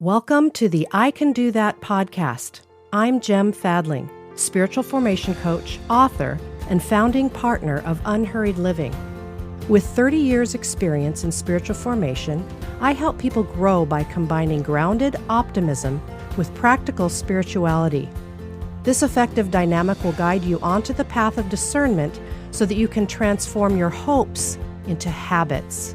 Welcome to the I Can Do That podcast. I'm Jem Fadling, spiritual formation coach, author, and founding partner of Unhurried Living. With 30 years experience in spiritual formation, I help people grow by combining grounded optimism with practical spirituality. This effective dynamic will guide you onto the path of discernment so that you can transform your hopes into habits.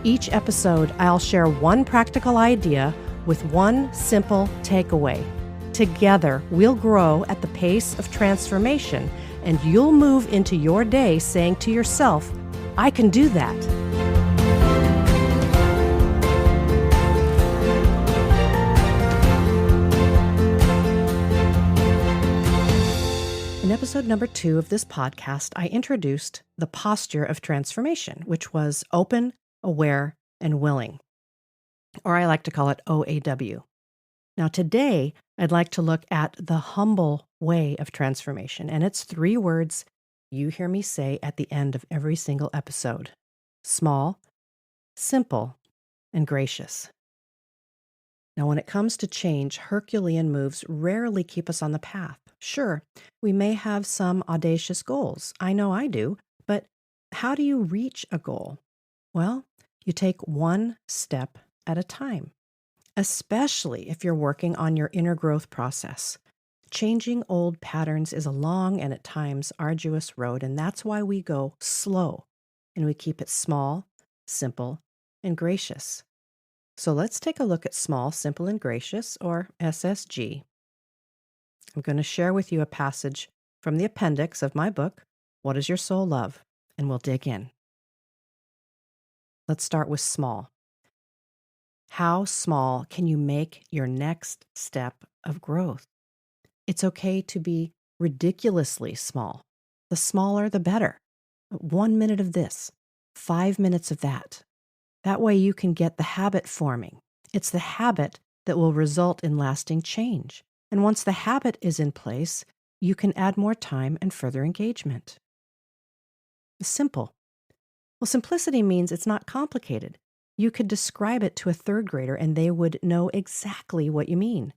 Each episode, I'll share one practical idea with one simple takeaway. Together, we'll grow at the pace of transformation, and you'll move into your day saying to yourself, I can do that. In episode number 2 of this podcast, I introduced the posture of transformation, which was open, aware, and willing. Or I like to call it OAW. Now today, I'd like to look at the humble way of transformation, and it's 3 words you hear me say at the end of every single episode. Small, simple, and gracious. Now when it comes to change, herculean moves rarely keep us on the path. Sure, we may have some audacious goals. I know I do, but how do you reach a goal? Well, you take one step at a time, especially if you're working on your inner growth process. Changing old patterns is a long and at times arduous road, and that's why we go slow and we keep it small, simple, and gracious. So let's take a look at small, simple, and gracious, or SSG. I'm going to share with you a passage from the appendix of my book, What Does Your Soul Love? And we'll dig in. Let's start with small. How small can you make your next step of growth? It's okay to be ridiculously small. The smaller, the better. 1 minute of this, 5 minutes of that. That way you can get the habit forming. It's the habit that will result in lasting change. And once the habit is in place, you can add more time and further engagement. Simple. Well, simplicity means it's not complicated. You could describe it to a 3rd grader and they would know exactly what you mean.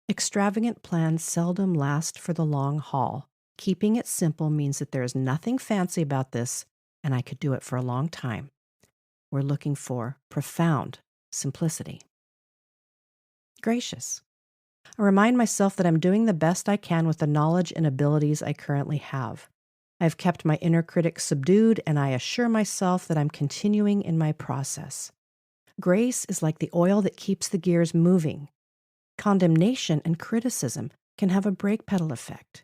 Extravagant plans seldom last for the long haul. Keeping it simple means that there is nothing fancy about this, and I could do it for a long time. We're looking for profound simplicity. Gracious. I remind myself that I'm doing the best I can with the knowledge and abilities I currently have. I've kept my inner critic subdued, and I assure myself that I'm continuing in my process. Grace is like the oil that keeps the gears moving. Condemnation and criticism can have a brake pedal effect.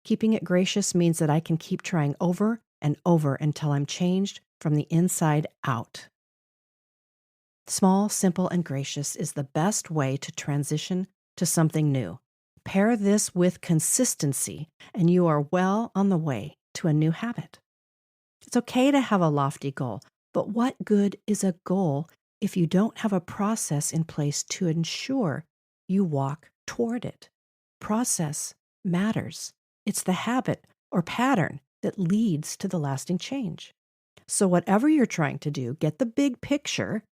Keeping it gracious means that I can keep trying over and over until I'm changed from the inside out. Small, simple, and gracious is the best way to transition to something new. Pair this with consistency, and you are well on the way to a new habit. It's okay to have a lofty goal, but what good is a goal if you don't have a process in place to ensure you walk toward it? Process matters. It's the habit or pattern that leads to the lasting change. So whatever you're trying to do, get the big picture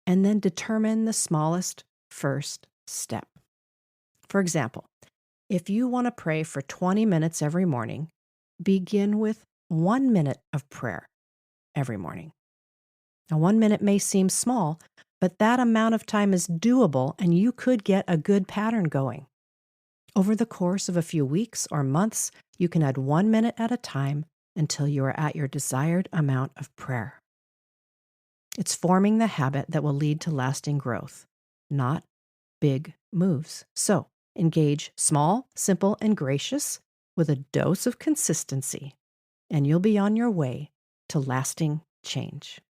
and then determine the smallest first step. For example, if you want to pray for 20 minutes every morning, begin with 1 minute of prayer every morning. Now, 1 minute may seem small, but that amount of time is doable and you could get a good pattern going. Over the course of a few weeks or months, you can add 1 minute at a time until you are at your desired amount of prayer. It's forming the habit that will lead to lasting growth, not big moves. So, engage small, simple, and gracious with a dose of consistency, and you'll be on your way to lasting change.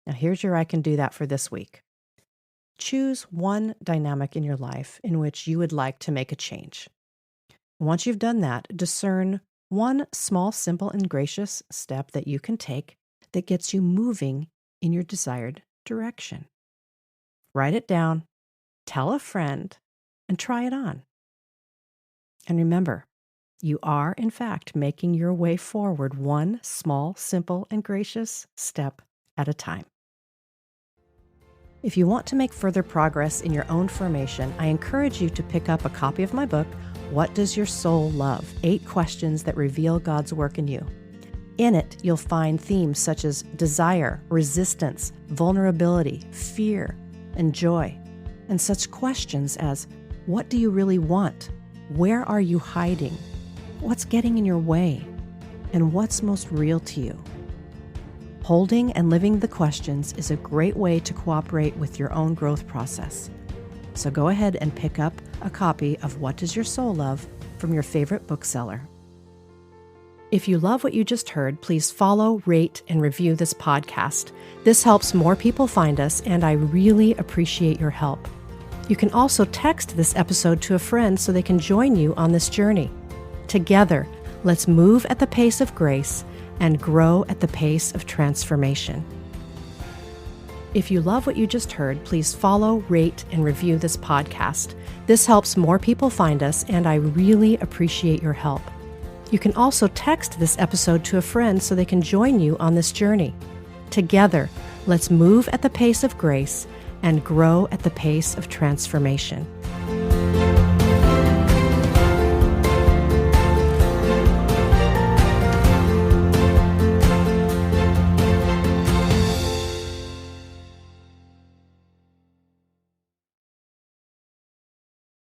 Now, here's your I Can Do That for this week. Choose one dynamic in your life in which you would like to make a change. Once you've done that, discern one small, simple, and gracious step that you can take that gets you moving in your desired direction. Write it down, tell a friend, and try it on. And remember, you are, in fact, making your way forward one small, simple, and gracious step at a time. If you want to make further progress in your own formation, I encourage you to pick up a copy of my book, What Does Your Soul Love? 8 Questions That Reveal God's Work in You. In it, you'll find themes such as desire, resistance, vulnerability, fear, and joy, and such questions as, what do you really want? Where are you hiding? What's getting in your way? And what's most real to you? Holding and living the questions is a great way to cooperate with your own growth process. So go ahead and pick up a copy of What Does Your Soul Love from your favorite bookseller. If you love what you just heard, please follow, rate, and review this podcast. This helps more people find us, and I really appreciate your help. You can also text this episode to a friend so they can join you on this journey. Together, let's move at the pace of grace and grow at the pace of transformation. If you love what you just heard, please follow, rate, and review this podcast. This helps more people find us, and I really appreciate your help. You can also text this episode to a friend so they can join you on this journey. Together, let's move at the pace of grace and grow at the pace of transformation.